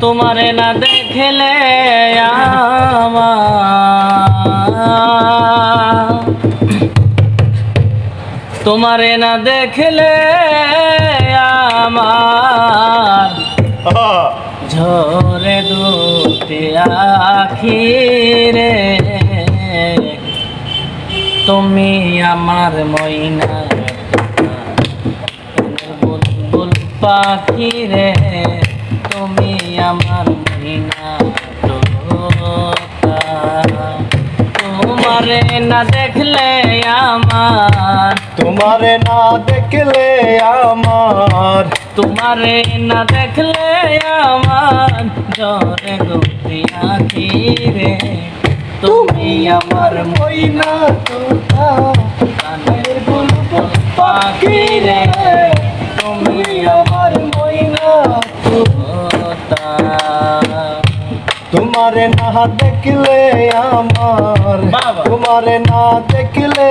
তোমারে না দেখলে আমার, তোমারে না দেখলে আমার ঝরে দুটি আখি রে। তুমি আমার ময়না বুলবুল পাখি রে, তুমি আমার ময়না তোতা। তোমারে না দেখলে আমার, তোমারে না দেখলে আমার, তোমারে না দেখলে আমার ঝরে দুটি আখি রে। তুমি আমার ময়না তোতা, কানের বুলবুল পাখি রে, তুমি আমার ময়না তোতা। তোমারে না দেখলে আমার, বাবা। তোমারে না দেখলে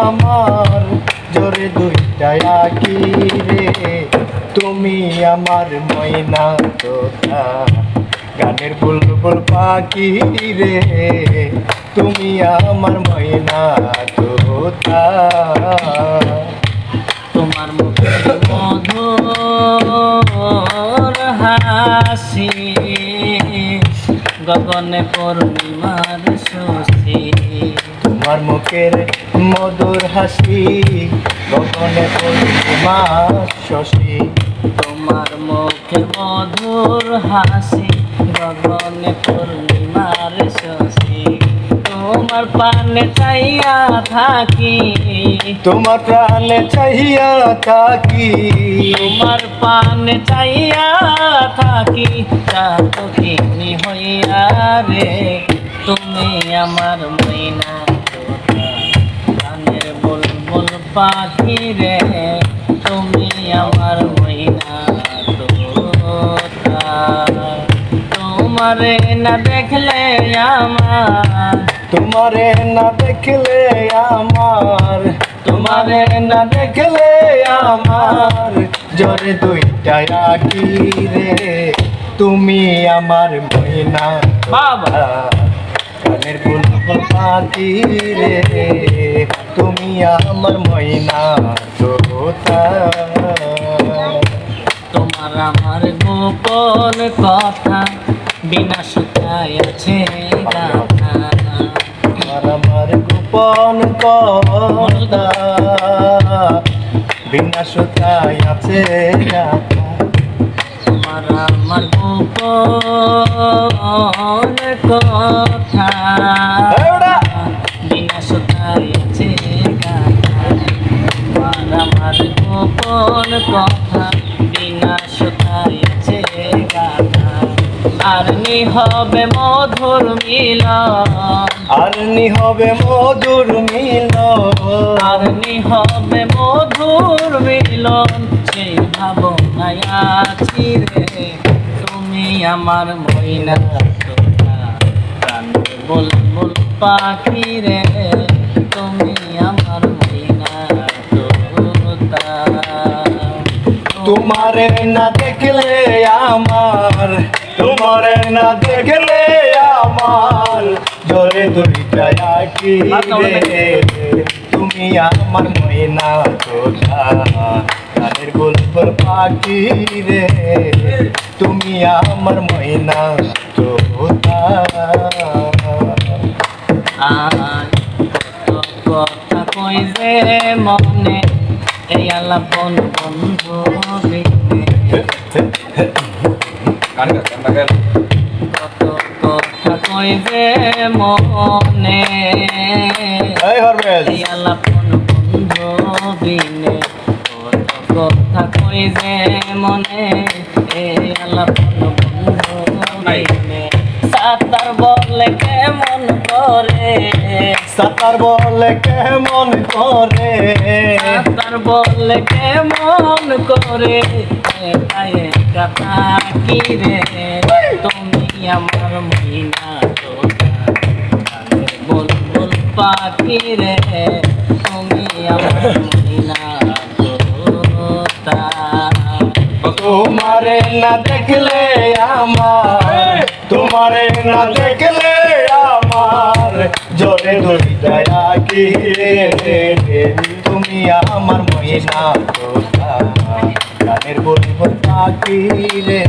আমার জোরে দুইটা আঁখি রে। তুমি আমার ময়না তোতা, গানের বুলবুল পাখি রে, তুমি আমার ময়না তোতা। তোমার মুখের মধুর হাসি, গগনে পূর্ণিমার শশী। তোমার মুখের মধুর হাসি, গগনে পূর্ণিমা শশী। তোমার মুখের মধুর হাসি, গগনে পূর্ণিমার শশী। তোমার পানে চাইয়া থাকি, তোমার প্রাণে চাহিয়া থাকি, তোমার পানে চাইয়া থাকি। চাতকিনি হইয়া রে, তুমি আমার ময়না তোতা, গানের বুলবুল পাখি রে, তুমি আমার ময়না তোতা। তোমারে না দেখলে আমার, তোমারে না দেখলে আমার, তোমারে না দেখলে আমার জোরে দুইটা আঁখি রে। তুমি আমার ময়না বাবা। কানের বুলবুল পাখি রে, তুমি আমার ময়না তোতা। তোমার আমার গোপন কথা বিনা সুতায় আছে গাথা। আর আমার গোপন কথা বিনা সুতায় আছে গাথা। তোমার আমার গোপন কথা বিনা সুতায় আছে গাথা। তোমার আমার গোপন কথা বিনা সুতায় আছে গাথা। আর নি হবে মধুর মিলন, আর নি হবে মধুর মিলন, আর নি হবে মধুর মিলন। সেই ভাবনায় আছি রে, তুমি আমার ময়না তোতা, গানের বুলবুল পাখি রে, তুমি আমার ময়না তোতা। তোমারে না দেখলে আমার, তোমারে না দেখলে আমার জোরে দুইটা আঁখি রে। তুমি আমার ময়না তোতা, গানের বুলবুল পাখি রে, তুমি আমার ময়না তোতা। আর কত কথা কই যে মনে, এই আলাপন বন্ধু বিনে। কত কথা কই যে মনে, এই হরবেল এই আলাপন বন্ধু বিনে। কত কথা কই যে মনে, এই আলাপন বন্ধু বিনে। সাঁতার বলে কেমন করে, সাঁতার বলে কেমন করে, সাঁতার বলে কেমন করে, কথা কি রে, তুমি আমার ময়না তোতা, গানের বুলবুল পাখি রে, তুমি আমার ময়না তোতা। তোমারে না দেখলে আমার, তোমারে না দেখলে আমার জোরে দুইটা কি রে, তুমি আমার ময়না তোতা গানের বলবো পাখি রে।